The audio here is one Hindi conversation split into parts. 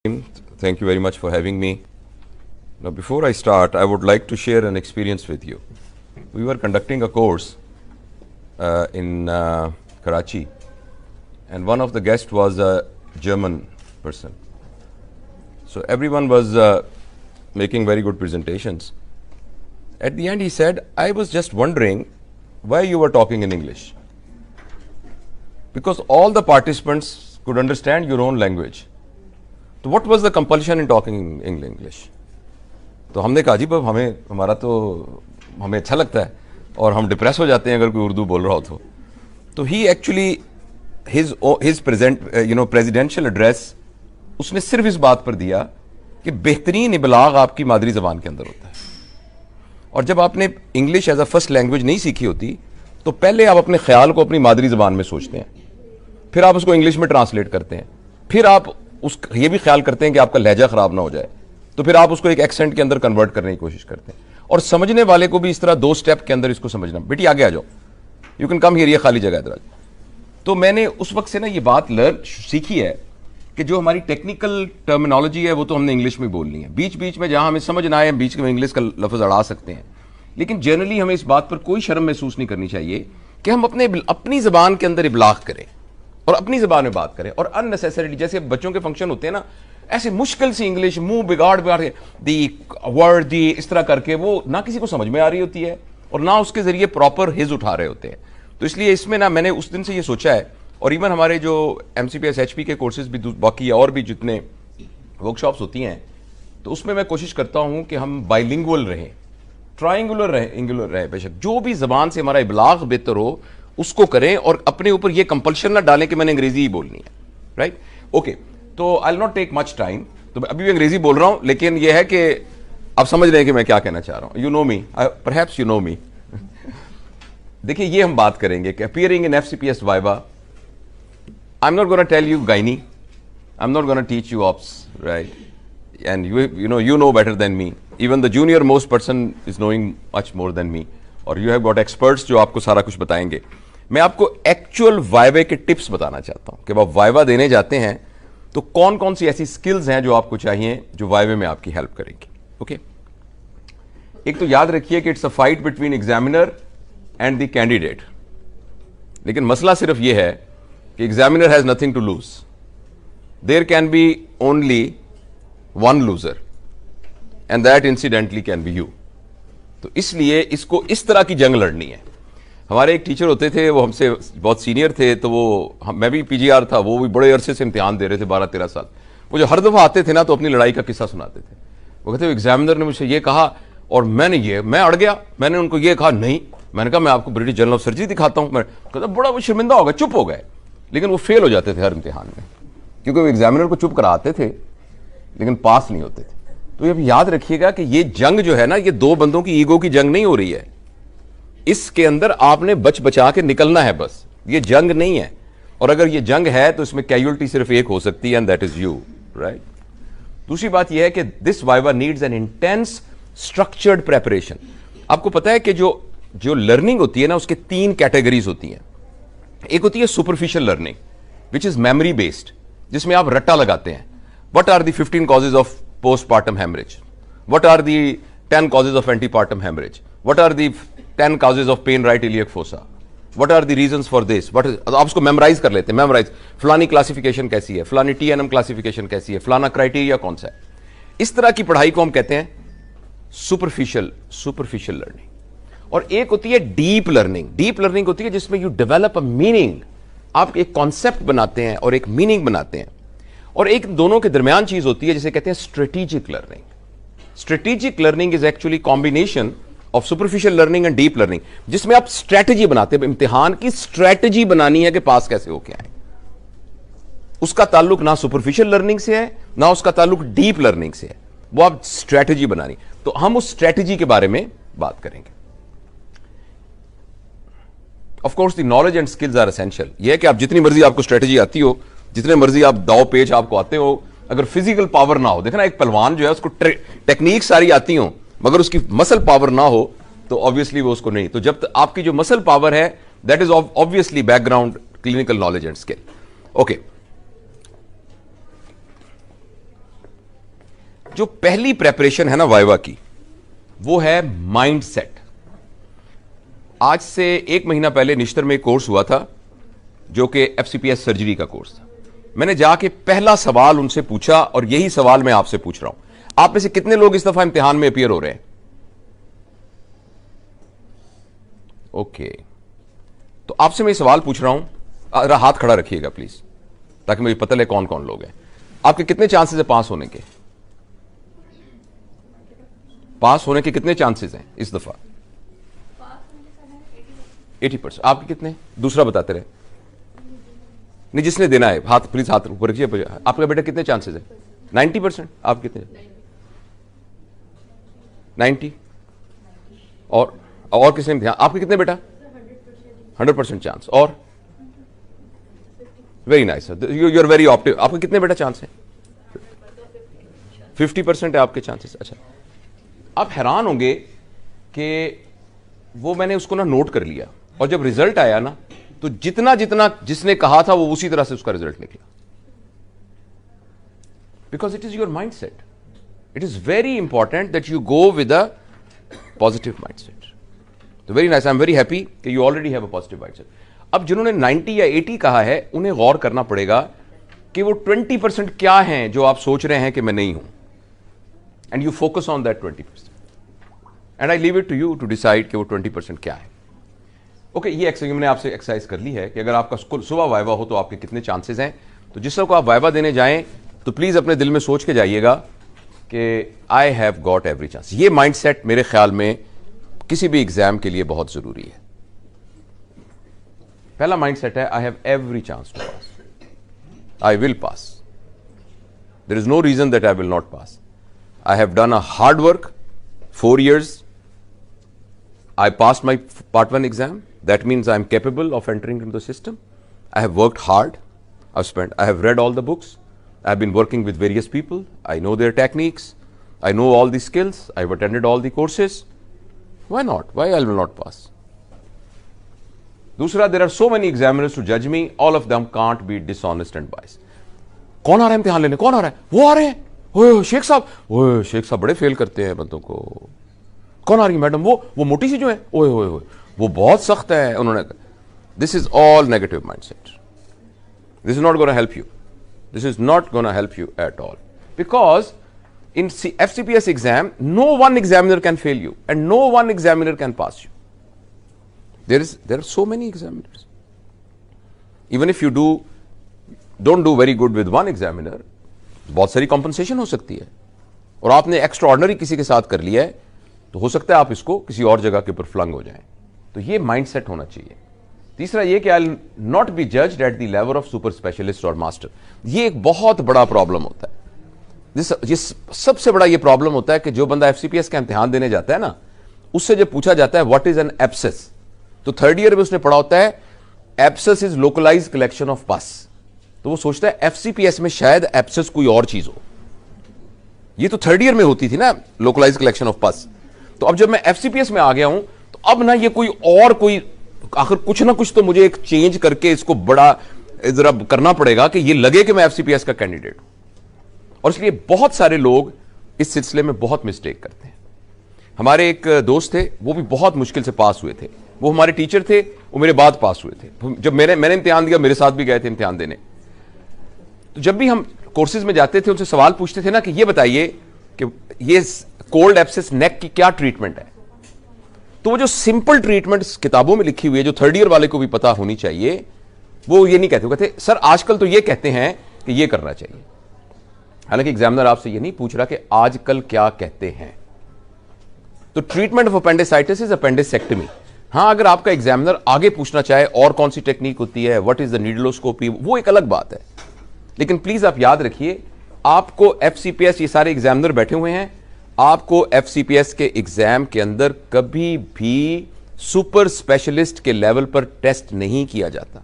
Thank you very much for having me. Now, before I start, I would like to share an experience with you. We were conducting a course in Karachi, and one of the guests was a German person. So everyone was making very good presentations. At the end, he said, "I was just wondering why you were talking in English, because all the participants could understand your own language. तो what was the compulsion in talking in English?" तो हमने कहा जी हमें अच्छा लगता है और हम डिप्रेस हो जाते हैं अगर कोई उर्दू बोल रहा हो तो ही एक्चुअली हिज प्रेसिडेंशियल एड्रेस उसने सिर्फ इस बात पर दिया कि बेहतरीन इबलाग आपकी मादरी ज़बान के अंदर होता है, और जब आपने English as a first language नहीं सीखी होती तो पहले आप अपने ख्याल को अपनी मादरी ज़बान में सोचते हैं, फिर आप उसको इंग्लिश में ट्रांसलेट करते हैं, फिर आप ये भी ख्याल करते हैं कि आपका लहजा खराब ना हो जाए, तो फिर आप उसको एक एक्सेंट के अंदर कन्वर्ट करने की कोशिश करते हैं। और समझने वाले को भी इस तरह 2 स्टेप के अंदर इसको समझना। बेटी आगे आ जाओ, यू कैन कम हियर, ये खाली जगह है। तो मैंने उस वक्त से ना ये बात सीखी है कि जो हमारी टेक्निकल टर्मिनोलॉजी है वो तो हमने इंग्लिश में बोलनी है, बीच बीच में जहां हमें समझ ना आए बीच में इंग्लिश का लफ्ज अड़ा सकते हैं, लेकिन जनरली हमें इस बात पर कोई शर्म महसूस नहीं करनी चाहिए कि हम अपनी जबान के अंदर इबलाग करें और अपनी जबान में बात करें। और अननेसेसरीली जैसे बच्चों के फंक्शन होते हैं ना, ऐसे मुश्किल सी इंग्लिश मुंह बिगाड़ के दी वर्ड दी इस तरह करके वो ना किसी को समझ में आ रही होती है और ना उसके जरिए प्रॉपर हिज उठा रहे होते हैं। तो इसलिए इसमें ना मैंने उस दिन से ये सोचा है, और इवन हमारे जो MCPS HP के कोर्सेज भी बाकी और भी जितने वर्कशॉप्स होती हैं तो उसमें मैं कोशिश करता हूं कि हम बाइलिंगुअल रहें, ट्राइंगुलर रहें, इंगुलर रहें। बेशक जो भी जबान से हमारा इबलाग बेहतर हो उसको करें और अपने ऊपर ये कंपल्शन ना डालें कि मैंने अंग्रेजी ही बोलनी है। Right, okay. तो I will not take much time. तो अभी भी अंग्रेजी बोल रहा हूं, लेकिन यह है कि आप समझ रहे हैं कि मैं क्या कहना चाह रहा हूं। You know me, perhaps you know me. देखिए, ये हम बात करेंगे कि appearing in FCPS viva, I am not gonna tell you gynae, I am not gonna teach you ops, right, and you know better than me. Even the junior most person is knowing much more than me, और you have got experts जो आपको सारा कुछ बताएंगे। मैं आपको एक्चुअल वाइवे के टिप्स बताना चाहता हूं कि आप वाइवा देने जाते हैं तो कौन कौन सी ऐसी स्किल्स हैं जो आपको चाहिए जो वाइवे में आपकी हेल्प करेंगी। ओके, एक तो याद रखिए कि it's a fight between examiner and the candidate, लेकिन मसला सिर्फ यह है कि examiner has nothing to lose, there can be only one loser and that incidentally can be you. तो इसलिए इसको इस तरह की जंग लड़नी है। हमारे एक टीचर होते थे, वो हमसे बहुत सीनियर थे, तो मैं भी PGR था, वो भी बड़े अरसे से इम्तिहान दे रहे थे, 12-13 साल। वो जो हर दफ़ा आते थे ना तो अपनी लड़ाई का किस्सा सुनाते थे। वो कहते एग्जामिनर ने मुझसे ये कहा और मैं अड़ गया, मैंने उनको ये कहा नहीं, मैंने कहा मैं आपको ब्रिटिश जर्नल ऑफ सर्जरी दिखाता हूँ। मैं कहता बड़ा वो शर्मिंदा हो गया, चुप हो गए। लेकिन वो फेल हो जाते थे हर इम्तिहान में, क्योंकि वो एग्जामिनर को चुप कराते थे लेकिन पास नहीं होते थे। तो अब याद रखिएगा कि ये जंग जो है ना, ये 2 बंदों की ईगो की जंग नहीं हो रही है, इसके अंदर आपने बचा के निकलना है, बस ये जंग नहीं है। और अगर ये जंग है तो इसमें कैजुअल्टी सिर्फ एक हो सकती है, and that is you, right. दूसरी बात यह है कि this viva needs an intense structured preparation. आपको पता है कि जो लर्निंग होती है ना, उसके 3 कैटेगरीज होती हैं। एक होती है superficial learning which is memory based, जिसमें आप रट्टा लगाते हैं। What are the 15 causes of postpartum hemorrhage, what are the 10 causes of antepartum hemorrhage, what are the 10 causes of pain right iliac fossa, what are the reasons for this, आप उसको मेमोराइज कर लेते हैं। मेमोराइज, फलानी क्लासिफिकेशन कैसी है, फलानी TNM क्लासिफिकेशन कैसी है, फलाना क्राइटेरिया कौन सा है। इस तरह की पढ़ाई को हम कहते हैं सुपरफिशियल लर्निंग। और एक होती है डीप लर्निंग। डीप लर्निंग होती है जिसमें यू डेवलप अ मीनिंग, आप एक कॉन्सेप्ट बनाते हैं और एक मीनिंग बनाते हैं। और एक दोनों के दरमियान चीज होती है जिसे कहते हैं strategic learning. Strategic learning is actually combination of superficial learning and deep learning, जिसमें आप स्ट्रेटेजी बनाते हैं, इम्तिहान की स्ट्रेटेजी बनानी है कि पास कैसे होके आए। उसका ताल्लुक ना सुपरफिशियल लर्निंग से है ना उसका ताल्लुक डीप लर्निंग से है, वो आप स्ट्रेटेजी बनानी। तो हम उस स्ट्रेटेजी के बारे में बात करेंगे। Of course the knowledge and skills are essential. यह है कि आप जितनी मर्जी आपको स्ट्रेटेजी आती हो, जितने मर्जी आप दाव पेच आपको आते हो, अगर फिजिकल पावर ना हो, देखना एक पहलवान जो है उसको टेक्निक सारी आती हो मगर उसकी मसल पावर ना हो तो ऑब्वियसली वो उसको नहीं। तो जब आपकी जो मसल पावर है that is obviously background clinical knowledge and skill. Okay, जो पहली प्रेपरेशन है ना वाइवा की, वो है माइंड सेट। आज से 1 महीना पहले निश्तर में एक कोर्स हुआ था जो कि एफसीपीएस सर्जरी का कोर्स था। मैंने जाके पहला सवाल उनसे पूछा और यही सवाल मैं आपसे पूछ रहा हूं। आप में से कितने लोग इस दफा इम्तिहान में अपीयर हो रहे हैं? ओके, तो आपसे मैं सवाल पूछ रहा हूं, हाथ खड़ा रखिएगा प्लीज, ताकि मुझे पता लगे कौन कौन लोग हैं। आपके कितने चांसेस है पास होने के? पास होने के कितने चांसेस हैं इस दफा? 80%। आपके कितने? दूसरा बताते रहे। नहीं, जिसने देना है हाथ प्लीज, हाथ ऊपर रखिए। आपका बेटा कितने चांसेस है? 90%। आप कितने? 90। और किसने ध्यान? आपके कितने बेटा? 100% चांस। और very nice sir, you are very optimistic. आपके कितने बेटा चांस है? 50% है आपके चांसेस। अच्छा, आप हैरान होंगे कि वो मैंने उसको ना नोट कर लिया, और जब रिजल्ट आया ना तो जितना जितना जिसने कहा था वो उसी तरह से उसका रिजल्ट निकला। Because it is your mindset. It is very important that you go with a positive mindset. तो very nice, I am very happy कि you already have a positive mindset. अब जिन्होंने 90 या 80 कहा है उन्हें गौर करना पड़ेगा कि वो 20% क्या हैं जो आप सोच रहे हैं कि मैं नहीं हूं, and you focus on that 20%, and I leave it to you to decide कि वो 20% क्या है। ओके, ये एक्सरसाइज मैंने आपसे एक्सरसाइज कर ली है कि अगर आपका सुबह वाइवा हो तो आपके कितने चांसेस हैं। तो जिस को आप वाइवा देने जाएं तो प्लीज अपने दिल में सोच के जाइएगा कि I have got every chance. ये माइंडसेट मेरे ख्याल में किसी भी एग्जाम के लिए बहुत जरूरी है। पहला माइंडसेट है I have every chance to pass, I will pass, there is no reason that I will not pass. I have done a hard work 4 years. I passed my part 1 exam. That means I am capable of entering into the system. I have worked hard. I have read all the books. I have been working with various people. I know their techniques. I know all the skills. I have attended all the courses. Why not? Why I will not pass? दूसरा, there are so many examiners to judge me. All of them can't be dishonest and biased. कौन आ रहा है इम्तिहान लेने? कौन आ रहा है? वो आ रहे हैं। ओए शेख साहब, ओए शेख साहब बड़े फेल करते हैं बंदों को। कौन आ रही है मैडम? वो मोटी सी जो है, ओए ओए ओए वो बहुत सख्त है। उन्होंने, this is all negative mindset. This is not gonna help you. This is not gonna help you at all, because in FCPS exam no one examiner can fail you and no one examiner can pass you. There are so many examiners. Even if you don't do very good with one examiner, बहुत सारी कॉम्पनसेशन हो सकती है, और आपने एक्स्ट्रा ऑर्डिनरी किसी के साथ कर लिया है तो हो सकता है आप इसको किसी और जगह के ऊपर फ्लंग हो जाएं। तो ये माइंडसेट होना चाहिए। तीसरा ये कि आई will not be judged at the level of super specialist और मास्टर। ये एक बहुत बड़ा प्रॉब्लम होता है। ये सबसे बड़ा ये प्रॉब्लम होता है कि जो बंदा FCPS का इम्तिहान देने जाता है ना, उससे जब पूछा जाता है व्हाट इज एन एब्सेस, तो 3rd ईयर में उसने पढ़ा होता है abscess is localise collection of पस। तो वो सोचता है FCPS में शायद एब्सेस कोई और चीज हो। ये तो 3rd ईयर में होती थी ना, लोकलाइज कलेक्शन ऑफ पस। तो अब जब मैं FCPS में आ गया हूं तो अब ना ये कोई आखिर कुछ ना कुछ तो मुझे एक चेंज करके इसको बड़ा जरा करना पड़ेगा कि ये लगे कि मैं FCPS का कैंडिडेट हूं। और इसलिए बहुत सारे लोग इस सिलसिले में बहुत मिस्टेक करते हैं। हमारे एक दोस्त थे, वो भी बहुत मुश्किल से पास हुए थे। वो हमारे टीचर थे, वो मेरे बाद पास हुए थे। जब मैंने इम्तिहान दिया, मेरे साथ भी गए थे इम्तिहान देने। तो जब भी हम कोर्सेज में जाते थे, उनसे सवाल पूछते थे ना कि ये बताइए कि ये कोल्ड एब्सेस नेक की क्या ट्रीटमेंट है। तो वो जो सिंपल ट्रीटमेंट किताबों में लिखी हुई है, जो 3rd ईयर वाले को भी पता होनी चाहिए, वो ये नहीं कहते। वो कहते सर आजकल तो ये कहते हैं कि ये करना चाहिए। हालांकि एग्जामिनर आपसे ये नहीं पूछ रहा कि आजकल क्या कहते हैं। तो ट्रीटमेंट ऑफ अपेंडिसाइटिस इज अपेंडिसेक्टमी। हां, अगर आपका एग्जामिनर आगे पूछना चाहे और कौन सी टेक्निक होती है, व्हाट इज द नीडलोस्कोपी, वो एक अलग बात है। लेकिन प्लीज आप याद रखिए, आपको FCPS, ये सारे एग्जामिनर बैठे हुए हैं, आपको FCPS के एग्जाम के अंदर कभी भी सुपर स्पेशलिस्ट के लेवल पर टेस्ट नहीं किया जाता।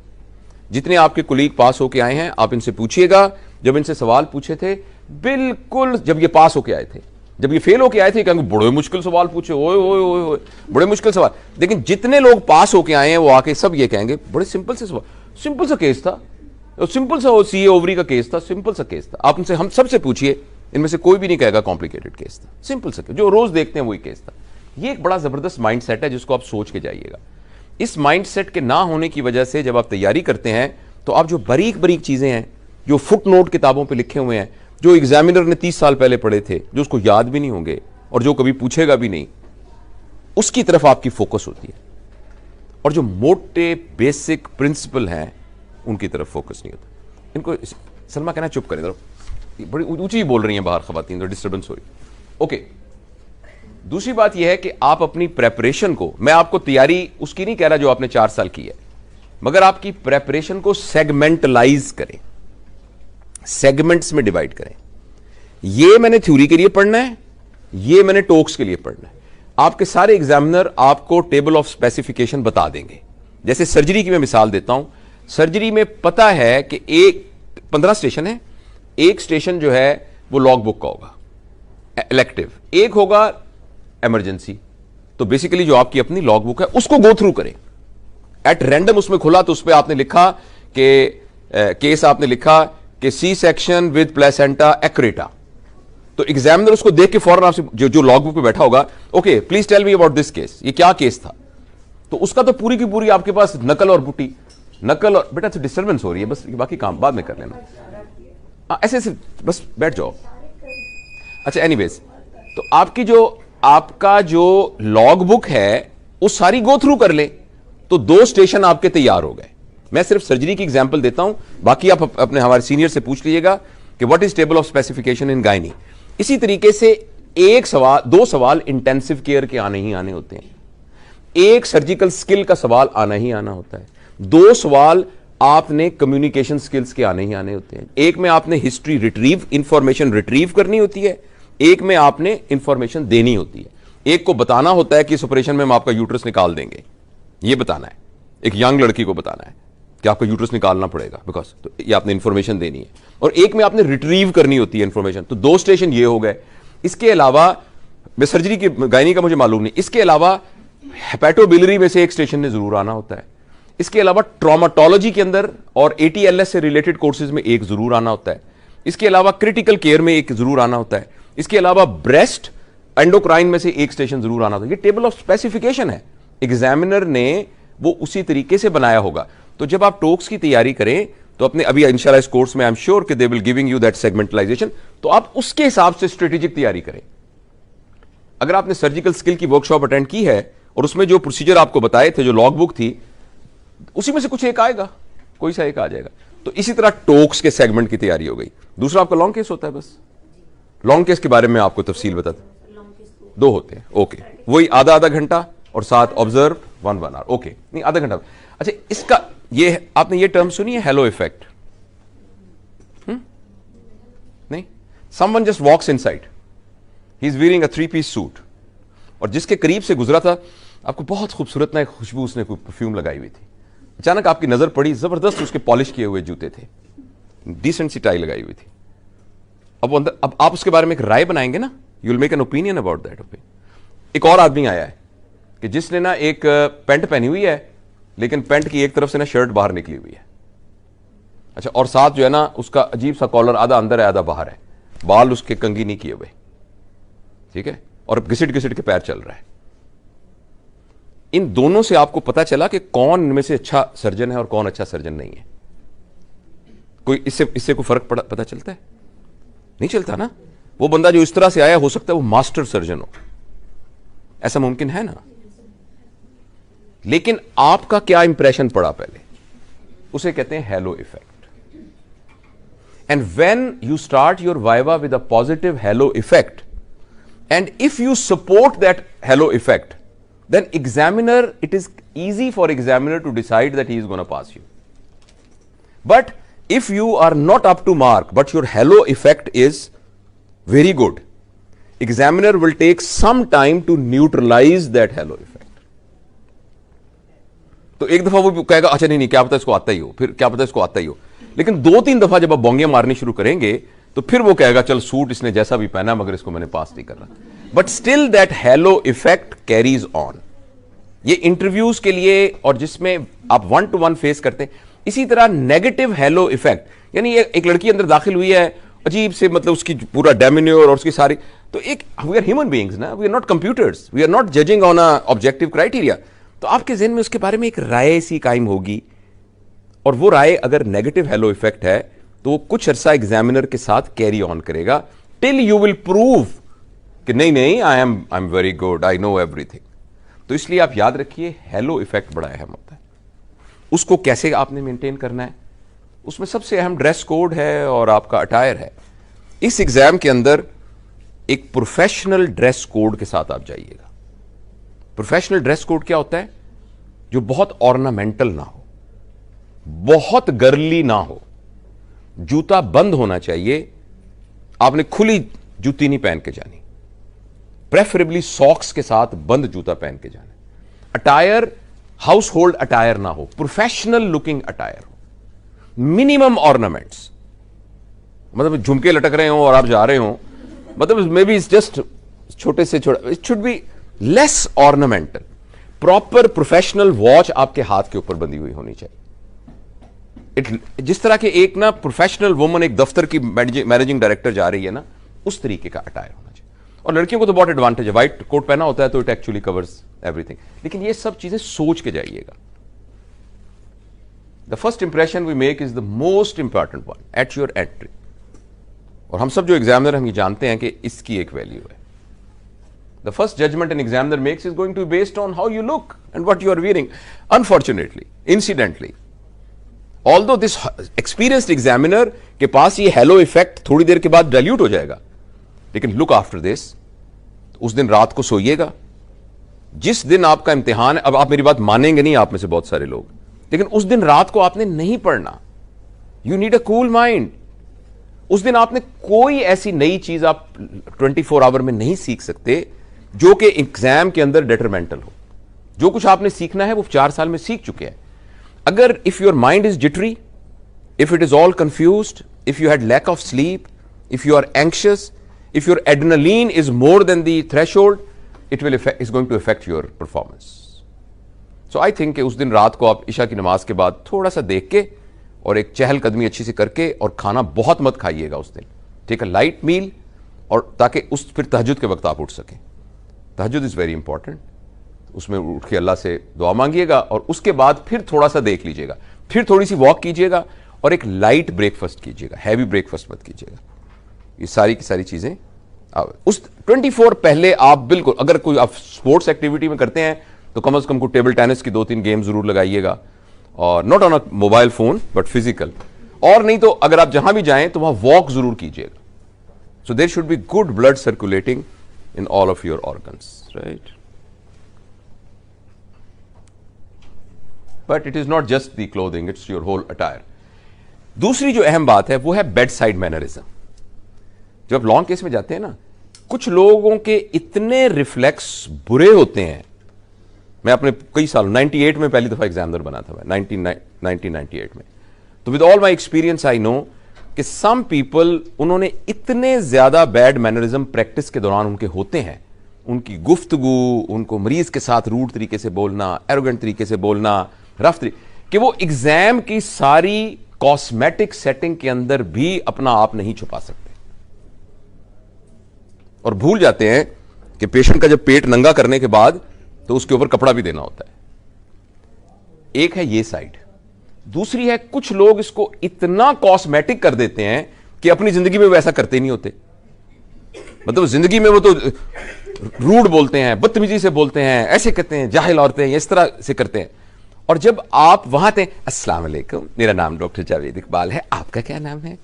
जितने आपके कुलीग पास होके आए हैं, आप इनसे पूछिएगा, जब इनसे सवाल पूछे थे, बिल्कुल जब ये पास होके आए थे, जब ये फेल होके आए थे, कहेंगे बड़े मुश्किल सवाल पूछे, ओए ओए ओए ओए बड़े मुश्किल सवाल। लेकिन जितने लोग पास होके आए हैं वो आके सब ये कहेंगे बड़े सिंपल से सवाल, सिंपल सा केस था, सिंपल सा CA ओवरी का केस था, सिंपल सा केस था। आप उनसे, हम सबसे पूछिए इनमें से कोई भी नहीं कहेगा कॉम्प्लिकेटेड केस था, सिंपल सा जो रोज देखते हैं वही केस था। ये एक बड़ा जबरदस्त माइंडसेट है जिसको आप सोच के जाइएगा। इस माइंडसेट के ना होने की वजह से जब आप तैयारी करते हैं तो आप जो बारीक बारीक चीजें हैं, जो फुट नोट किताबों पे लिखे हुए हैं, जो एग्जामिनर ने 30 साल पहले पढ़े थे, जो उसको याद भी नहीं होंगे और जो कभी पूछेगा भी नहीं, उसकी तरफ आपकी फोकस होती है। और जो मोटे बेसिक प्रिंसिपल हैं उनकी तरफ फोकस नहीं होता। इनको सलमा कहना चुप करें, बड़ी ऊंची बोल रही हैं बाहर खवातीन, तो डिस्टर्बेंस हो रही। ओके, दूसरी बात यह है कि आप अपनी प्रेपरेशन को, मैं आपको तैयारी उसकी नहीं कह रहा जो आपने 4 साल की है, मगर आपकी प्रेपरेशन को सेगमेंटलाइज करें, सेगमेंट्स में डिवाइड करें। ये मैंने थ्योरी के लिए पढ़ना है, ये मैंने टॉक्स के लिए पढ़ना है। आपके सारे एग्जामिनर आपको टेबल ऑफ स्पेसिफिकेशन बता देंगे। जैसे सर्जरी की मैं मिसाल देता हूं, सर्जरी में पता है कि 15 स्टेशन है, एक स्टेशन जो है वो लॉग बुक का होगा इलेक्टिव, एक होगा इमरजेंसी। तो बेसिकली जो आपकी अपनी लॉग बुक है उसको गो थ्रू करें। एट रैंडम उसमें खुला तो उस पर आपने लिखा कि केस आपने लिखा कि C section with placenta accreta, तो एग्जामिनर उसको देख के फौरन आपसे जो लॉग बुक पे बैठा होगा, okay please tell me about this case, ये क्या केस था, तो उसका तो पूरी की पूरी आपके पास नकल और बुटी, नकल और बेटा डिस्टर्बेंस हो रही है, बस बाकी काम बाद में कर लेना। ऐसे ऐसे बस बैठ जाओ। अच्छा एनीवेज, तो आपका जो लॉग बुक है वो सारी गो थ्रू कर ले तो 2 स्टेशन आपके तैयार हो गए। मैं सिर्फ सर्जरी की एग्जांपल देता हूं, बाकी आप अपने हमारे सीनियर से पूछ लीजिएगा कि what is table of specification in gynae. इसी तरीके से 2 सवाल इंटेंसिव केयर के आने ही आने होते हैं, एक सर्जिकल स्किल का सवाल आना ही आना होता है, 2 सवाल आपने कम्युनिकेशन स्किल्स के आने ही आने होते हैं। एक में आपने हिस्ट्री रिट्रीव, इंफॉर्मेशन रिट्रीव करनी होती है, एक में आपने इंफॉर्मेशन देनी होती है। एक को बताना होता है कि इस ऑपरेशन में हम आपका यूट्रस निकाल देंगे, ये बताना है, एक यंग लड़की को बताना है कि आपका यूट्रस निकालना पड़ेगा बिकॉज, तो ये आपने इंफॉर्मेशन देनी है, और एक में आपने रिट्रीव करनी होती है इंफॉर्मेशन। तो 2 स्टेशन ये हो गए। इसके अलावा मैं सर्जरी की गायनी का मुझे मालूम नहीं, इसके अलावा हेपेटोबिलियरी में से एक स्टेशन ने जरूर आना होता है। इसके अलावा ट्रॉमाटोलॉजी के अंदर और ATLS से रिलेटेड कोर्सेज में एक जरूर आना होता है। इसके अलावा क्रिटिकल केयर में एक जरूर आना होता है। इसके अलावा ब्रेस्ट एंडोक्राइन में से एक स्टेशन जरूर आना होता है। ये टेबल ऑफ स्पेसिफिकेशन है, एग्जामिनर ने वो उसी तरीके से बनाया होगा। तो जब आप टॉक्स की तैयारी करें तो अपने अभी इंशाल्लाह इस कोर्स में आई एम श्योर कि they will giving you that segmentalization, तो आप उसके हिसाब से स्ट्रेटेजिक तैयारी करें। अगर आपने सर्जिकल स्किल की वर्कशॉप अटेंड की है और उसमें जो प्रोसीजर आपको बताए थे, जो लॉग बुक थी, उसी में से कुछ एक आएगा, कोई सा एक आ जाएगा। तो इसी तरह टॉक्स के सेगमेंट की तैयारी हो गई। दूसरा आपका लॉन्ग केस होता है, बस लॉन्ग केस के बारे में आपको तफसील बताते 2 होते हैं। ओके, वही आधा घंटा और 7 ऑब्जर्व 1 आवर। ओके, नहीं आधा घंटा। अच्छा, इसका ये आपने ये टर्म सुनी है, हेलो इफेक्ट? नहीं, someone just walks inside, he is wearing a 3-piece suit, और जिसके करीब से गुजरा था आपको बहुत खूबसूरत ना एक खुशबू, उसने कोई परफ्यूम लगाई हुई थी। अचानक आपकी नजर पड़ी, जबरदस्त उसके पॉलिश किए हुए जूते थे, डिसेंट सी टाई लगाई हुई थी। अब आप उसके बारे में एक राय बनाएंगे ना, you will make an opinion about that opinion. एक और आदमी आया है कि जिसने ना एक पैंट पहनी हुई है, लेकिन पैंट की एक तरफ से ना शर्ट बाहर निकली हुई है। अच्छा, और साथ जो है ना उसका अजीब सा कॉलर, आधा अंदर है आधा बाहर है, बाल उसके कंघी नहीं किए हुए, ठीक है, और घिसट घिसट के पैर चल रहा है। इन दोनों से आपको पता चला कि कौन इनमें से अच्छा सर्जन है और कौन अच्छा सर्जन नहीं है। कोई इससे कोई फर्क पता चलता है? नहीं चलता ना। वो बंदा जो इस तरह से आया, हो सकता है वो मास्टर सर्जन हो, ऐसा मुमकिन है ना। लेकिन आपका क्या इंप्रेशन पड़ा पहले, उसे कहते हैं hello effect. And when you start your viva with a positive hello effect, and if you support that hello effect, then examiner, it is easy for examiner to decide that he is going to pass you. But if you are not up to mark, but your halo effect is very good, examiner will take some time to neutralize that halo effect. तो एक दफा वो कहेगा अच्छा नहीं क्या पता इसको आता ही हो, फिर क्या पता इसको आता ही हो, लेकिन 2-3 दफा जब आप बोंगे मारनी शुरू करेंगे तो फिर वो कहेगा चल सूट इसने जैसा भी पहना मगर इसको मैंने पास नहीं करना। But still that hello effect carries on. ये इंटरव्यूज के लिए और जिसमें आप 1-to-1 फेस करते हैं। इसी तरह नेगेटिव हेलो इफेक्ट, यानी एक लड़की अंदर दाखिल हुई है अजीब से, मतलब उसकी पूरा डेमिन्योर और उसकी सारी, तो एक वी आर ह्यूमन बीइंग्स ना, we are not computers, we are not judging on a objective criteria. तो आपके जहन में उसके बारे में एक राय सी कायम होगी, और वो राय अगर नेगेटिव हेलो इफेक्ट है तो वो कुछ अरसा एग्जामिनर के साथ कैरी ऑन करेगा टिल यू विल प्रूव कि नहीं नहीं आई am very good, I know everything. तो इसलिए आप याद रखिए, हेलो इफेक्ट बड़ा अहम होता है। उसको कैसे आपने मेंटेन करना है, उसमें सबसे अहम ड्रेस कोड है और आपका अटायर है। इस एग्जाम के अंदर एक प्रोफेशनल ड्रेस कोड के साथ आप जाइएगा। प्रोफेशनल ड्रेस कोड क्या होता है? जो बहुत ऑर्नामेंटल ना हो, बहुत गर्ली ना हो, जूता बंद होना चाहिए, आपने खुली जूती नहीं पहन के जानी, प्रेफरेबली सॉक्स के साथ बंद जूता पहन के जाना। अटायर हाउस होल्ड अटायर ना हो, प्रोफेशनल लुकिंग अटायर हो, मिनिमम ऑर्नामेंट्स, मतलब झुमके लटक रहे हो और आप जा रहे हो, मतलब मे बी इट्स जस्ट छोटे से छोटा, it should be less ornamental. Proper professional watch आपके हाथ के ऊपर बंधी हुई होनी चाहिए। जिस तरह के एक ना प्रोफेशनल वुमन एक दफ्तर की मैनेजिंग डायरेक्टर जा रही है ना, उस तरीके का अटायर होना चाहिए। और लड़कियों को तो बहुत एडवांटेज है, व्हाइट कोट पहना होता है तो इट एक्चुअली कवर्स एवरीथिंग। लेकिन ये सब चीजें सोच के जाइएगा। The first impression we make is the most important one at your entry. और हम सब जो एग्जामिनर हम ये जानते हैं कि इसकी एक वैल्यू है। The first judgment an examiner makes is going to be based on how you look and what you are wearing. Unfortunately, incidentally, although this experienced examiner के पास ये हेलो इफेक्ट थोड़ी देर के बाद डाइल्यूट हो जाएगा, लेकिन लुक आफ्टर दिस, उस दिन रात को सोइएगा जिस दिन आपका इम्तिहान है। अब आप मेरी बात मानेंगे नहीं, आप में से बहुत सारे लोग, लेकिन उस दिन रात को आपने नहीं पढ़ना। You need a cool mind. उस दिन आपने कोई ऐसी नई चीज आप 24 आवर में नहीं सीख सकते जो कि एग्जाम के अंदर डेटरमेंटल हो। जो कुछ आपने सीखना है वो 4 साल में सीख चुके हैं। अगर if your mind is jittery, if it is all confused, if you had lack of sleep, if you are anxious, if your adrenaline is more than the threshold, it will is going to affect your performance. So I think उस दिन रात को आप इशा की नमाज के बाद थोड़ा सा देख के और एक चहलकदमी अच्छी से करके, और खाना बहुत मत खाइएगा उस दिन, ठीक है, लाइट मील, और ताकि उस फिर तहज्जुद के वक्त आप उठ सकें। तहज्जुद इज वेरी इंपॉर्टेंट। उसमें उठ के अल्लाह से दुआ मांगिएगा और उसके बाद फिर थोड़ा सा देख लीजिएगा, फिर थोड़ी सी वॉक कीजिएगा और एक लाइट ब्रेकफास्ट कीजिएगा, हैवी ब्रेकफास्ट मत कीजिएगा। ये सारी की सारी चीजें उस 24 पहले आप बिल्कुल, अगर कोई आप स्पोर्ट्स एक्टिविटी में करते हैं तो कम से कम को टेबल टेनिस की 2-3 गेम जरूर लगाइएगा, और not on a mobile phone but physical. और नहीं तो अगर आप जहां भी जाएं तो वहां वॉक जरूर कीजिएगा। So there should be good blood circulating in all of your organs, right. But it is not just the clothing, it's your whole attire. दूसरी जो अहम बात है वो है बेड साइड मैनरिज्म। जब आप लॉन्ग केस में जाते हैं ना, कुछ लोगों के इतने रिफ्लेक्स बुरे होते हैं। मैं अपने कई साल 98 में पहली दफा एग्जामिनर बना था मैं, 1998 में। तो with all my experience I know कि सम पीपल, उन्होंने इतने ज्यादा बैड मैनरिज्म प्रैक्टिस के दौरान उनके होते हैं, उनकी गुफ्तगू, उनको मरीज के साथ रूड तरीके से बोलना, एरोगेंट तरीके से बोलना, रफ तरीके, कि वो एग्जाम की सारी कॉस्मेटिक सेटिंग के अंदर भी अपना आप नहीं छुपा सकते, और भूल जाते हैं कि पेशेंट का जब पेट नंगा करने के बाद तो उसके ऊपर कपड़ा भी देना होता है। एक है ये साइड। दूसरी है कुछ लोग इसको इतना कॉस्मेटिक कर देते हैं कि अपनी जिंदगी में वो ऐसा करते नहीं होते। मतलब जिंदगी में वो तो रूड बोलते हैं, बदतमीजी से बोलते हैं, ऐसे कहते हैं, जाहिल औरतें, इस तरह से करते हैं। और जब आप वहां थे, अस्सलाम वालेकुम, मेरा नाम डॉक्टर जावेद इकबाल है, आपका क्या नाम है?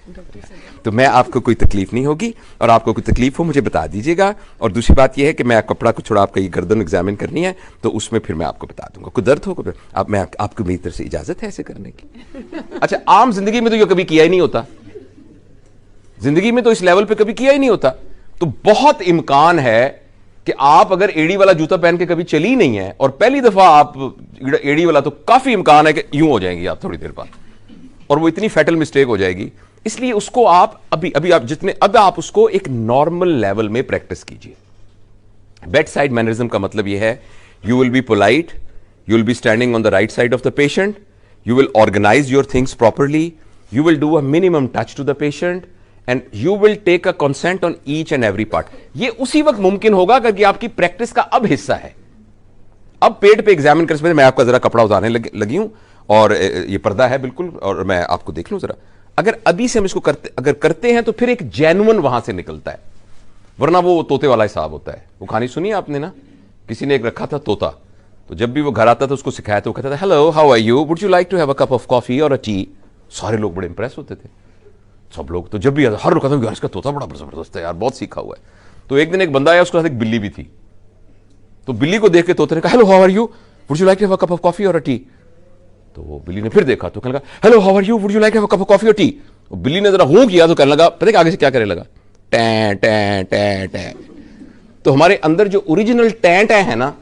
तो मैं, आपको कोई तकलीफ नहीं होगी, और आपको कोई तकलीफ हो मुझे बता दीजिएगा। और दूसरी बात यह है कि मैं कपड़ा को थोड़ा, आपका ये गर्दन एग्जामिन करनी है तो उसमें फिर मैं आपको बता दूंगा। कोई दर्द हो आप, मैं आपको मेरी तरफ से इजाजत है ऐसे करने की। अच्छा, आम जिंदगी में तो ये कभी किया ही नहीं होता, जिंदगी में तो इस लेवल पर कभी किया ही नहीं होता। तो बहुत इम्कान है कि आप अगर एड़ी वाला जूता पहन के कभी चली नहीं है और पहली दफा आप एड़ी वाला, तो काफी इम्कान है कि यूं हो जाएंगी आप थोड़ी देर बाद, और वो इतनी फैटल मिस्टेक हो जाएगी। इसलिए उसको आप अभी आप जितने, अब आप उसको एक नॉर्मल लेवल में प्रैक्टिस कीजिए। बेड साइड मैनरिज्म का मतलब यह है, you will be polite, you will be standing on the right side of the patient, you will organize your things properly, you will do a minimum touch to the patient, and you will take a consent on each and every part. ये उसी वक्त मुमकिन होगा क्योंकि आपकी प्रैक्टिस का अब हिस्सा है। अब पेट पे एग्जामिन करने से मैं आपका जरा कपड़ा उतारने लगी हूं और ये पर्दा है बिल्कुल, और मैं आपको देख लूं जरा। अगर अभी से हम इसको करते हैं तो फिर एक जेन्युइन वहां से निकलता है, वरना वो तोते वाला हिसाब होता है। वो कहानी सुनी आपने ना, किसी ने एक रखा था तोता, तो जब भी वो घर आता था उसको सिखाया तो वो कहता था hello how are you, would you like to have a cup of coffee और अ टी। सारे लोग बड़े इंप्रेस होते थे, सब लोग। तो जब भी हर लोग कहते हैं इसका तोता बड़ा जबरदस्त है यार, बहुत सीखा हुआ है। तो एक दिन एक बंदा आया, उसके साथ एक बिल्ली भी थी। तो बिल्ली को देख के तोते ने कहा hello how are you, would you like to have a cup of coffee और अ टी। तो वो बिल्ली ने फिर देखा तो कहने लगा hello how are you, would you like to have a cup of coffee और टी। बिल्ली ने जरा हूं किया तो कहने लगा, पता है आगे से क्या करने लगा, टैं टैं टैं टैं। तो हमारे अंदर जो ओरिजिनल टैं टैं है ना,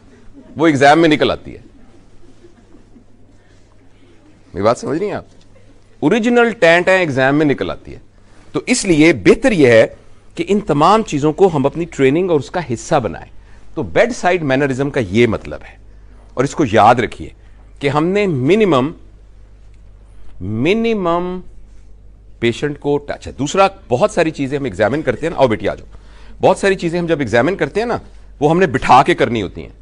वो एग्जाम में निकल आती है। मेरी बात समझ रही हैं आप? ओरिजिनल टैं टैं एग्जाम में निकल आती है। तो इसलिए बेहतर यह है कि इन तमाम चीजों को हम अपनी ट्रेनिंग और उसका हिस्सा बनाएं। तो बेड साइड मैनरिज्म का यह मतलब है, और इसको याद रखिए कि हमने मिनिमम पेशेंट को टच है। दूसरा, बहुत सारी चीजें हम एग्जामिन करते हैं ना, आओ बेटी आ जाओ, बहुत सारी चीजें हम जब एग्जामिन करते हैं ना, वो हमने बिठा के करनी होती हैं।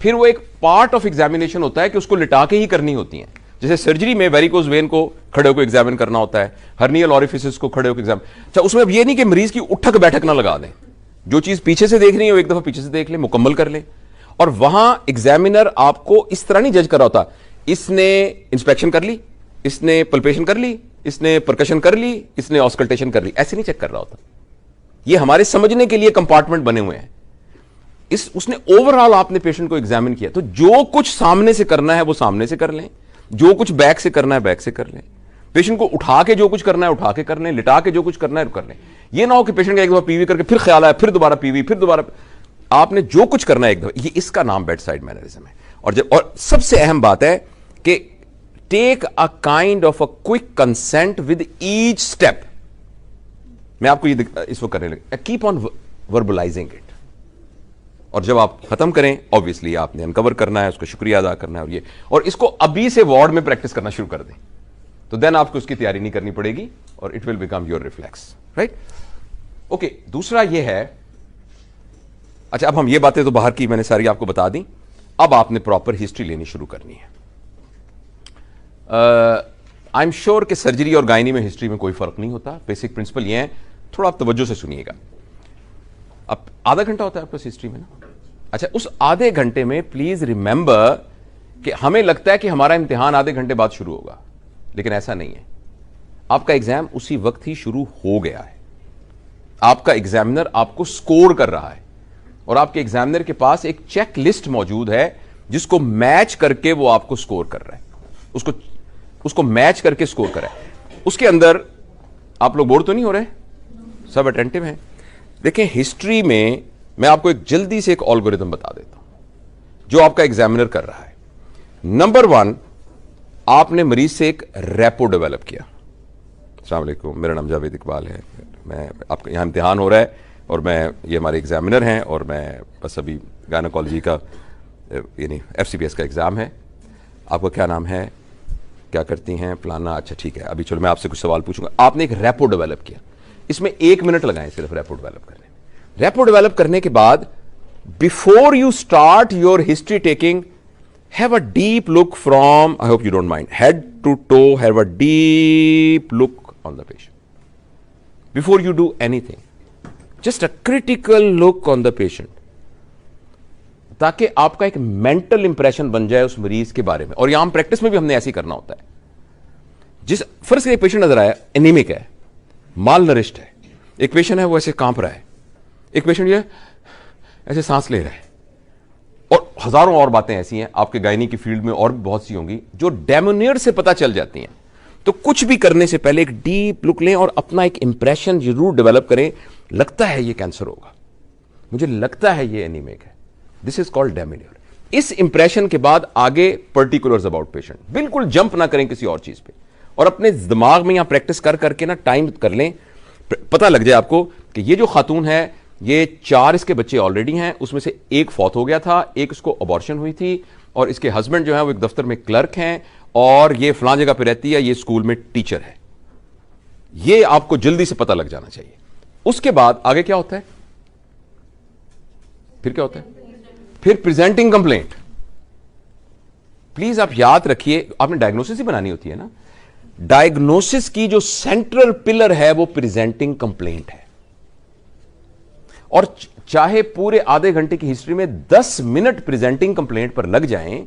फिर वो एक पार्ट ऑफ एग्जामिनेशन होता है कि उसको लिटा के ही करनी होती हैं। जैसे सर्जरी में वेरिकोज वेन को खड़े होकर एग्जामिन करना होता है, हर्नियल ऑरिफिसेस को खड़े होकर एग्जामिन। अच्छा, उसमें अब ये नहीं कि मरीज की उठक बैठक ना लगा दें, जो चीज पीछे से देखनी है वो एक दफा पीछे से देख ले, मुकम्मल कर ले। और वहां एग्जामिनर आपको इस तरह नहीं जज कर रहा होता, इसने इंस्पेक्शन कर ली, इसने पल्पेशन कर ली, इसने परकशन कर ली, इसने ऑस्कल्टेशन कर ली, ऐसे नहीं चेक कर रहा होता। ये हमारे समझने के लिए कंपार्टमेंट बने हुए हैं। उसने ओवरऑल आपने पेशेंट को एग्जामिन किया, तो जो कुछ सामने से करना है वो सामने से कर लें, जो कुछ बैक से करना है बैक से कर लें, पेशेंट को उठा के जो कुछ करना है उठा के कर लें, लिटा के जो कुछ करना है कर लें। ये ना हो कि पेशेंट का एक दफा पीवी करके फिर ख्याल आया, फिर दोबारा पीवी, फिर दोबारा। आपने जो कुछ करना है एक दफा, ये इसका नाम बेड साइड मैनरिज्म है। और सबसे अहम बात है कि take a kind of a quick consent with each step. मैं आपको ये इसको करने लगे, कीप ऑन वर्बलाइजिंग इट। और जब आप खत्म करें, ऑब्वियसली आपने अनकवर करना है, उसका शुक्रिया अदा करना है, और इसको अभी से वार्ड में प्रैक्टिस करना शुरू कर दें, तो देन आपको उसकी तैयारी नहीं करनी पड़ेगी और it will become your reflex, right? Okay, दूसरा ये है, अच्छा अब हम ये बातें तो बाहर की मैंने सारी आपको बता दी, अब आपने प्रॉपर हिस्ट्री लेनी शुरू करनी है। आई एम श्योर कि सर्जरी और गायनी में हिस्ट्री में कोई फर्क नहीं होता। बेसिक प्रिंसिपल ये है, थोड़ा आप तवज्जो से सुनिएगा। अब आधा घंटा होता है आपको हिस्ट्री में ना, अच्छा उस आधे घंटे में प्लीज रिमेंबर कि हमें लगता है कि हमारा इम्तिहान आधे घंटे बाद शुरू होगा, लेकिन ऐसा नहीं है। आपका एग्जाम उसी वक्त ही शुरू हो गया है। आपका एग्जामिनर आपको स्कोर कर रहा है और आपके एग्जामिनर के पास एक चेक लिस्ट मौजूद है जिसको मैच करके वो आपको स्कोर कर रहा है, उसको मैच करके स्कोर कर रहा है। उसके अंदर आप लोग बोर तो नहीं हो रहे, सब अटेंटिव हैं। देखें, हिस्ट्री में मैं आपको एक जल्दी से एक एल्गोरिथम बता देता हूं जो आपका एग्जामिनर कर रहा है। नंबर 1, आपने मरीज से एक रेपो डेवलप किया। अस्सलाम वालेकुम, मेरा नाम जावेद इकबाल है, मैं आपका यहाँ इम्तिहान हो रहा है और ये हमारे एग्जामिनर हैं और मैं बस अभी गायनोकोलॉजी का यानी FCPS का एग्ज़ाम है। आपका क्या नाम है, क्या करती हैं, फलाना, अच्छा ठीक है, अभी चलो मैं आपसे कुछ सवाल पूछूंगा। आपने एक रेपो डेवलप किया, इसमें 1 मिनट लगाएं सिर्फ रेपो डेवलप करने में। रेपो डेवलप करने के बाद before you start your history taking, have a deep look from, I hope you don't mind, head to toe, have a deep look on the patient before you do anything, just a critical look on the patient, ताकि आपका एक मेंटल इंप्रेशन बन जाए उस मरीज के बारे में। और यहां प्रैक्टिस में भी हमने ऐसे ही करना होता है। जिस फर्ज से पेशेंट नजर आया, एनीमिक है, माल नरिश्ड है, एक पेशेंट है वो ऐसे कांप रहा है, एक पेशेंट ये ऐसे सांस ले रहा है, और हजारों और बातें ऐसी हैं आपके गायनी की फील्ड में और भी बहुत सी होंगी जो डेमोनियर से पता चल जाती हैं। तो कुछ भी करने से पहले एक डीप लुक लें और अपना एक इंप्रेशन जरूर डेवलप करें। लगता है ये कैंसर होगा, मुझे लगता है ये एनीमिक है, दिस इज कॉल्ड डेमोनियर। इस इंप्रेशन के बाद आगे पर्टिकुलर्स अबाउट पेशेंट, बिल्कुल जंप ना करें किसी और चीज पे, और अपने दिमाग में यहां प्रैक्टिस कर करके ना टाइम कर लें, पता लग जाए आपको कि ये जो खातून है, ये 4 इसके बच्चे ऑलरेडी हैं, उसमें से एक फौत हो गया था, एक इसको अबॉर्शन हुई थी, और इसके हस्बैंड जो है वो एक दफ्तर में क्लर्क हैं, और ये फलां जगह पे रहती है, ये स्कूल में टीचर है। ये आपको जल्दी से पता लग जाना चाहिए। उसके बाद आगे क्या होता है, फिर क्या होता है, फिर प्रेजेंटिंग कंप्लेंट। प्लीज आप याद रखिए, आपने डायग्नोसिस ही बनानी होती है ना, डायग्नोसिस की जो सेंट्रल पिलर है वो प्रेजेंटिंग कंप्लेंट है। और चाहे पूरे आधे घंटे की हिस्ट्री में 10 मिनट प्रेजेंटिंग कंप्लेंट पर लग जाएं,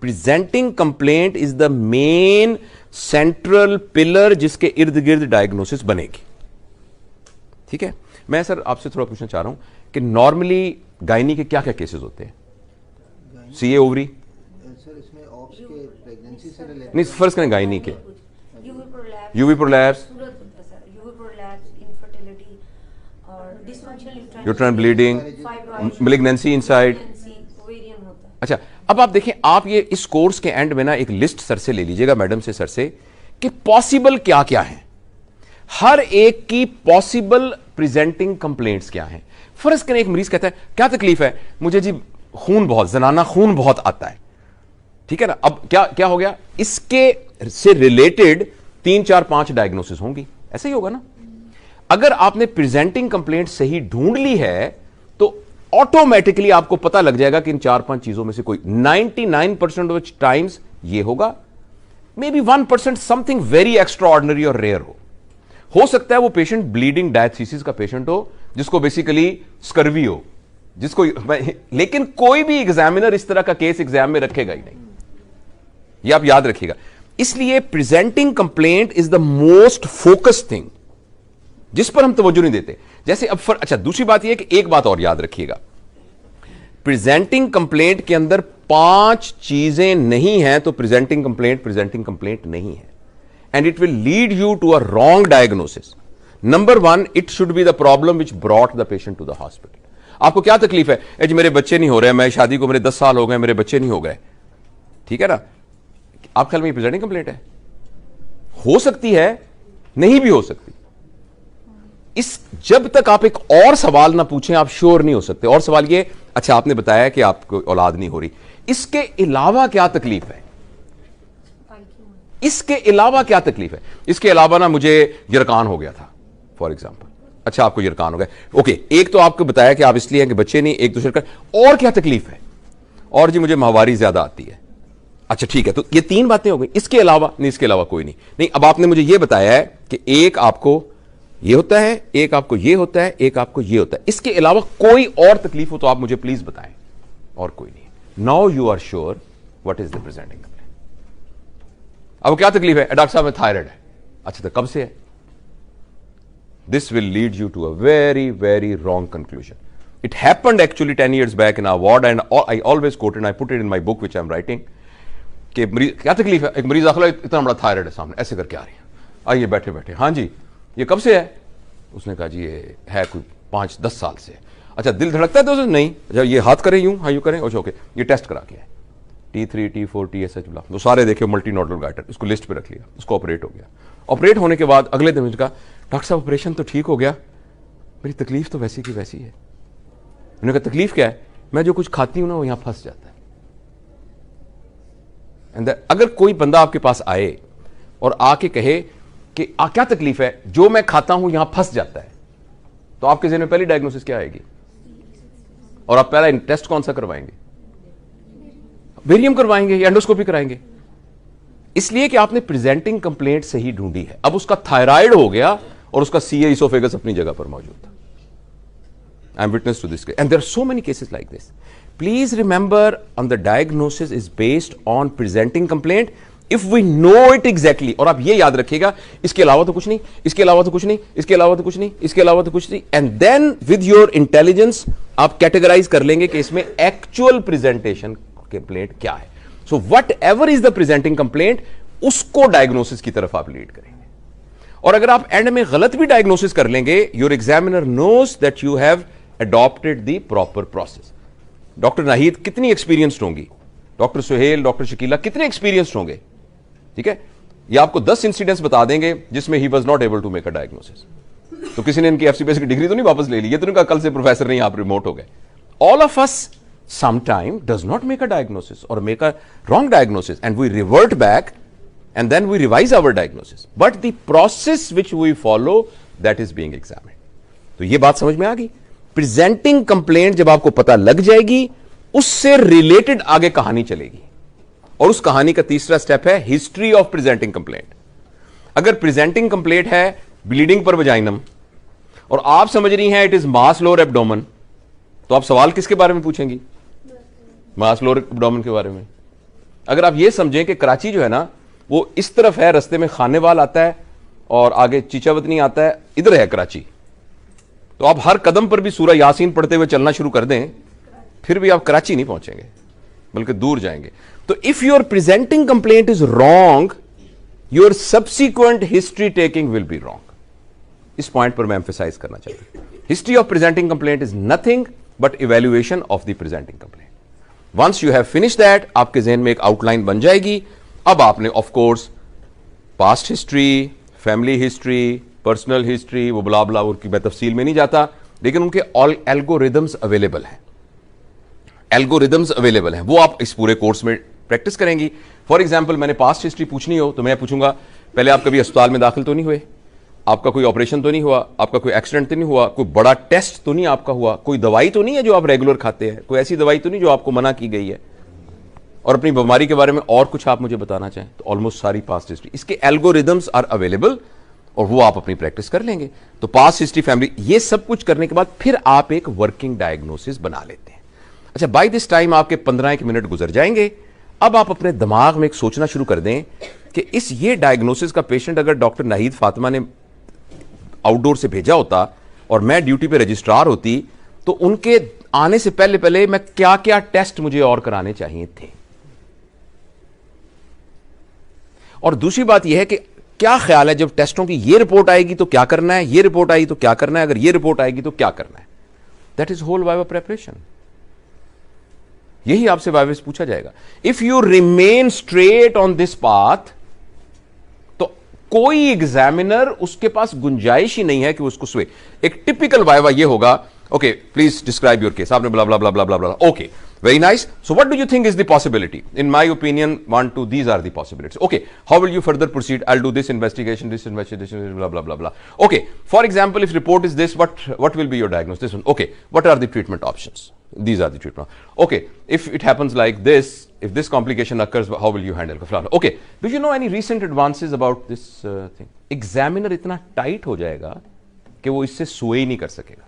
presenting complaint is the main central pillar जिसके इर्द गिर्द डायग्नोसिस बनेगी। ठीक है, मैं सर आपसे थोड़ा पूछना चाह रहा हूं कि नॉर्मली गायनी के क्या क्या केसेस होते हैं? सीए ओवरी सर, इसमें ऑप्स के प्रेगनेंसी से रिलेटेड नहीं, फर्स्ट करें गायनी के। UV prolapse, uterine bleeding, malignancy inside। अच्छा, अब आप देखें, आप ये इस कोर्स के एंड में ना एक लिस्ट सर से ले लीजिएगा, मैडम से, सर से, कि पॉसिबल क्या क्या है, हर एक की पॉसिबल प्रेजेंटिंग कंप्लेंट्स क्या हैं। फर्ज करें एक मरीज कहता है क्या तकलीफ है, मुझे जी खून बहुत, जनाना खून बहुत आता है। ठीक है ना, अब क्या क्या हो गया, इसके से रिलेटेड 3 4 5 डायग्नोसिस होंगी, ऐसे ही होगा ना। अगर आपने प्रेजेंटिंग कंप्लेंट सही ढूंढ ली है तो ऑटोमेटिकली आपको पता लग जाएगा कि इन 4 5 चीजों में से कोई 99% ऑफ टाइम्स ये होगा, may be 1% something very extra ordinary और रेयर हो सकता है वो पेशेंट ब्लीडिंग डायथीसिस का पेशेंट हो, जिसको बेसिकली स्कर्वी हो, जिसको, लेकिन कोई भी एग्जामिनर इस तरह का केस एग्जाम में रखेगा ही नहीं, ये आप याद रखिएगा। इसलिए presenting complaint is the most focused thing जिस पर हम तवज्जो नहीं देते। जैसे अब अच्छा, दूसरी बात यह है कि एक बात और याद रखिएगा, प्रेजेंटिंग कंप्लेंट के अंदर 5 चीजें नहीं हैं तो प्रेजेंटिंग कंप्लेंट नहीं है, and it will lead you to a wrong diagnosis. Number 1, it should be the problem which brought the patient to the hospital. आपको क्या तकलीफ है, जी मेरे बच्चे नहीं हो रहे, मैं शादी को मेरे 10 साल हो गए, मेरे बच्चे नहीं हो गए। ठीक है ना, आप ख्याल में प्रेजेंटिंग कंप्लेंट है? हो सकती है, नहीं भी हो सकती। इस जब तक आप एक और सवाल ना पूछें आप श्योर नहीं हो सकते। और सवाल ये, अच्छा आपने बताया कि आपको औलाद नहीं हो रही, इसके अलावा क्या तकलीफ है, इसके अलावा क्या तकलीफ है? इसके अलावा ना मुझे यरकान हो गया था फॉर एग्जांपल। अच्छा, आपको यरकान हो गया, ओके, एक तो आपको बताया कि आप इसलिए हैं कि बच्चे नहीं, एक दूसरे का, और क्या तकलीफ है? और जी मुझे माहवारी ज्यादा आती है। अच्छा ठीक है, तो ये 3 बातें हो गई, इसके अलावा नहीं, इसके अलावा कोई नहीं। नहीं, अब आपने मुझे ये बताया है कि एक आपको ये होता है, एक आपको ये होता है, एक आपको ये होता है, इसके अलावा कोई और तकलीफ हो तो आप मुझे प्लीज बताएं। और कोई नहीं। Now you are sure what is the presenting complaint. अब क्या तकलीफ है? डॉक्टर साहब में थायराइड है। अच्छा, तो कब से है? This will lead you to a very very wrong conclusion. It happened actually 10 years back in our ward, and I always quote and I put it in my book which I am writing, कि मरीज क्या तकलीफ है, एक मरीज दाखिल, इतना बड़ा थायराइड है सामने, ऐसे करके आ रही है, आइए बैठे बैठे, हाँ जी ये कब से है? उसने कहा जी ये है कोई 5-10 साल से। अच्छा, दिल धड़कता है? तो नहीं। अच्छा, ये हाथ करें यूं, हाँ यूं करें, अच्छा ओके, ये टेस्ट करा के है, T3 T4 TSH ब्लॉक, वो सारे देखे, मल्टी नोडल गाइटर, उसको लिस्ट पे रख लिया, उसको ऑपरेट हो गया। ऑपरेट होने के बाद अगले दिन मुझे कहा डॉक्टर साहब ऑपरेशन तो ठीक हो गया, मेरी तकलीफ तो वैसी की वैसी है। उन्होंने कहा तकलीफ क्या है? मैं जो कुछ खाती हूं ना वो यहां फंस जाता है। एंड अगर कोई बंदा आपके पास आए और आके कहे कि क्या तकलीफ है, जो मैं खाता हूं यहां फंस जाता है, तो आपके ज़हन में पहली डायग्नोसिस क्या आएगी? और आप पहला टेस्ट कौन सा करवाएंगे? वेरियम करवाएंगे या एंडोस्कोपी कराएंगे? इसलिए कि आपने प्रेजेंटिंग कंप्लेंट सही ढूंढी है। अब उसका थायराइड हो गया और उसका सीए इसोफेगस अपनी जगह पर मौजूद था। I am witness to this, and there are so many cases like this. Please remember, on the diagnosis is based on presenting complaint if we know it exactly. और आप ये याद रखिएगा, इसके अलावा तो कुछ नहीं, इसके अलावा तो कुछ नहीं, इसके अलावा तो कुछ नहीं, इसके अलावा तो कुछ नहीं, and then with your intelligence आप कैटेगराइज कर लेंगे कि इसमें एक्चुअल प्रेजेंटेशन कंप्लेंट क्या है। So whatever is the presenting complaint, उसको डायग्नोसिस की तरफ आप लीड करेंगे। और अगर आप एंड में गलत भी डायग्नोसिस कर लेंगे, your examiner knows that you have adopted the proper process. Doctor Nahid कितनी एक्सपीरियंस्ड होंगी, डॉक्टर सुहेल, डॉक्टर शकीला कितने एक्सपीरियंस्ड होंगे, ठीक है? ये आपको 10 इंसिडेंट्स बता देंगे जिसमें he was not able to make a diagnosis. तो किसी ने इनकी एफसीपीएस की डिग्री तो नहीं वापस ले ली, ये तो नहीं कहा कल से प्रोफेसर नहीं, आप रिमोट हो गए। All of us sometime does not make a diagnosis or make a wrong diagnosis, and we revert back and then we revise our diagnosis, but the process which we follow, that is being examined. तो ये बात समझ में आ गई. प्रेजेंटिंग कंप्लेंट जब आपको पता लग जाएगी, उससे रिलेटेड आगे कहानी चलेगी, और उस कहानी का तीसरा स्टेप है हिस्ट्री ऑफ प्रेजेंटिंग कंप्लेंट. अगर प्रेजेंटिंग कंप्लेंट है ब्लीडिंग पर वजाइनम और आप समझ रही हैं it is mass lower abdomen, तो आप सवाल किसके बारे में पूछेंगी? मास लोअर एब्डोमेन के बारे में. अगर आप ये समझें कि कराची जो है ना वो इस तरफ है, रास्ते में खानेवाल आता है और आगे चीचावतनी आता है, इधर है कराची, तो आप हर कदम पर भी सूरह यासीन पढ़ते हुए चलना शुरू कर दें, फिर भी आप कराची नहीं पहुंचेंगे, बल्कि दूर जाएंगे. तो if your presenting complaint is wrong, your subsequent history taking will be wrong. इस पॉइंट पर मैं एम्फेसाइज करना चाहता हूं. History of presenting complaint is nothing but evaluation of the presenting complaint. Once you have finish that, आपके जहन में एक आउटलाइन बन जाएगी. अब आपने of course past history, family history, personal history, वो ब्ला ब्ला, उनकी मैं तफसील में नहीं जाता, लेकिन उनके ऑल एल्गोरिदम्स अवेलेबल हैं. एल्गोरिदम्स अवेलेबल हैं, वो आप इस पूरे कोर्स में प्रैक्टिस करेंगी. फॉर एग्जाम्पल, मैंने पास्ट हिस्ट्री पूछनी हो तो मैं पूछूंगा, पहले आप कभी अस्पताल में दाखिल तो नहीं हुए, आपका कोई ऑपरेशन तो नहीं हुआ, आपका कोई एक्सीडेंट तो नहीं हुआ, कोई बड़ा टेस्ट तो नहीं आपका हुआ, कोई दवाई तो नहीं है जो आप रेगुलर खाते हैं, कोई ऐसी दवाई तो नहीं जो आपको मना की गई है, और अपनी बीमारी के बारे में और कुछ आप मुझे बताना चाहें, तो ऑलमोस्ट सारी पास्ट हिस्ट्री, इसके एल्गोरिदम्स आर अवेलेबल, और वो आप अपनी प्रैक्टिस कर लेंगे. तो पास्ट हिस्ट्री, फैमिली, ये सब कुछ करने के बाद फिर आप एक वर्किंग डायग्नोसिस बना लेते हैं. अच्छा, बाय दिस टाइम आपके 15 मिनट गुजर जाएंगे. अब आप अपने दिमाग में एक सोचना शुरू कर दें कि इस ये डायग्नोसिस का पेशेंट अगर डॉक्टर नाहिद फातिमा ने आउटडोर से भेजा होता और मैं ड्यूटी पे रजिस्ट्रार होती, तो उनके आने से पहले पहले मैं क्या क्या टेस्ट मुझे और कराने चाहिए थे. और दूसरी बात यह है कि क्या ख्याल है जब टेस्टों की ये रिपोर्ट आएगी तो क्या करना है, ये रिपोर्ट आई तो क्या करना है, अगर ये रिपोर्ट आएगी तो क्या करना है. That is whole viva preparation. यही आपसे वाइवा पूछा जाएगा. If you remain straight on this path, तो कोई एग्जामिनर, उसके पास गुंजाइश ही नहीं है कि उसको स्वे. एक टिपिकल वाइवा ये होगा, okay please describe your case, आपने ब्ला ब्ला ब्ला ब्ला ब्ला ब्ला, okay very nice, so what do you think is the possibility? In my opinion, 1, 2, these are the possibilities. Okay, how will you further proceed? I'll do this investigation, blah blah blah blah. Okay, for example, if report is this, what will be your diagnosis? This one. Okay, what are the treatment options? These are the treatment. Okay, if it happens like this, if this complication occurs, how will you handle? Okay, do you know any recent advances about this thing? Examiner इतना tight हो जाएगा कि वो इससे sway नहीं कर सकेगा.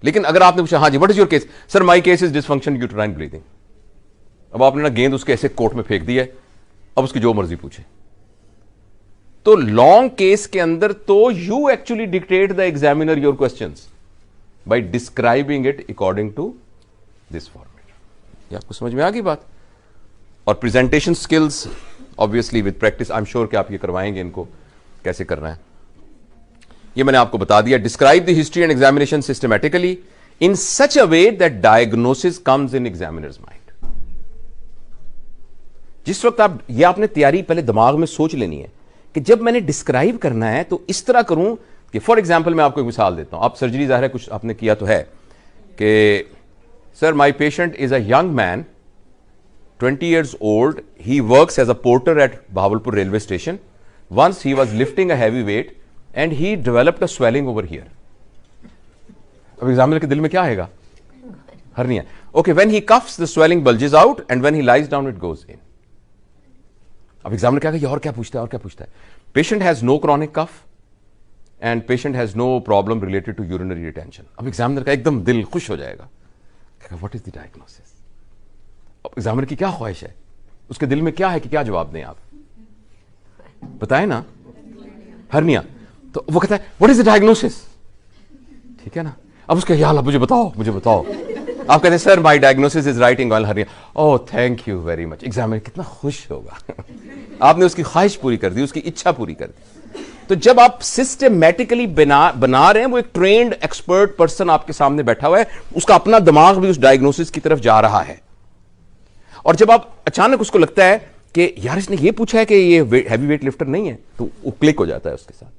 लेकिन अगर आपने पूछा, हाँ जी, what is your case? Sir, my case is dysfunction uterine bleeding. अब आपने ना गेंद उसके ऐसे कोर्ट में फेंक दी है, अब उसकी जो मर्जी पूछे. तो लॉन्ग केस के अंदर तो you actually dictate the examiner your questions by describing it according to this format. ये आपको समझ में आ गई बात? और presentation skills obviously with practice, I am sure कि आप ये करवाएंगे इनको कैसे करना है. ये मैंने आपको बता दिया. Describe the history and examination systematically in such a way that diagnosis comes in examiners mind. जिस वक्त आप ये आपने तैयारी पहले दिमाग में सोच लेनी है कि जब मैंने डिस्क्राइब करना है तो इस तरह करूं कि, फॉर एग्जाम्पल मैं आपको एक मिसाल देता हूं. आप सर्जरी जाहिर है कुछ आपने किया तो है कि sir, my patient is a young man, 20 years old, he works as a porter at Bahawalpur railway station. Once he was lifting a heavy weight and he developed a swelling over here. अब एग्जामिनर के दिल में क्या आएगा? Hernia. Okay, when he coughs, the swelling bulges out and when he lies down, it goes in. अब एग्जामिनर क्या कहेगा? और क्या पूछता है, और क्या पूछता है? Patient has no chronic cough and patient has no problem related to urinary retention. अब एग्जामिनर का एकदम दिल खुश हो जाएगा. What is the diagnosis? अब एग्जामिनर की क्या ख्वाहिश है? उसके दिल में क्या है कि क्या जवाब दें आप? बताएं ना. हर्निया. तो वो कहता है व्हाट इज द डायग्नोसिस? ठीक है ना. अब उसका यार मुझे बताओ, मुझे बताओ. आप कहते हैं sir, my diagnosis is writing on hernia. Oh thank you very much. Examiner कितना खुश होगा. आपने उसकी ख्वाहिश पूरी कर दी, उसकी इच्छा पूरी कर दी. तो जब आप सिस्टमैटिकली बना रहे हैं, वो एक ट्रेन्ड एक्सपर्ट पर्सन आपके सामने बैठा हुआ है, उसका अपना दिमाग भी उस डायग्नोसिस की तरफ जा रहा है. और जब आप अचानक उसको लगता है कि यार इसने ये पूछा है कि ये हैवी वेट लिफ्टर नहीं है, तो वो क्लिक हो जाता है उसके साथ.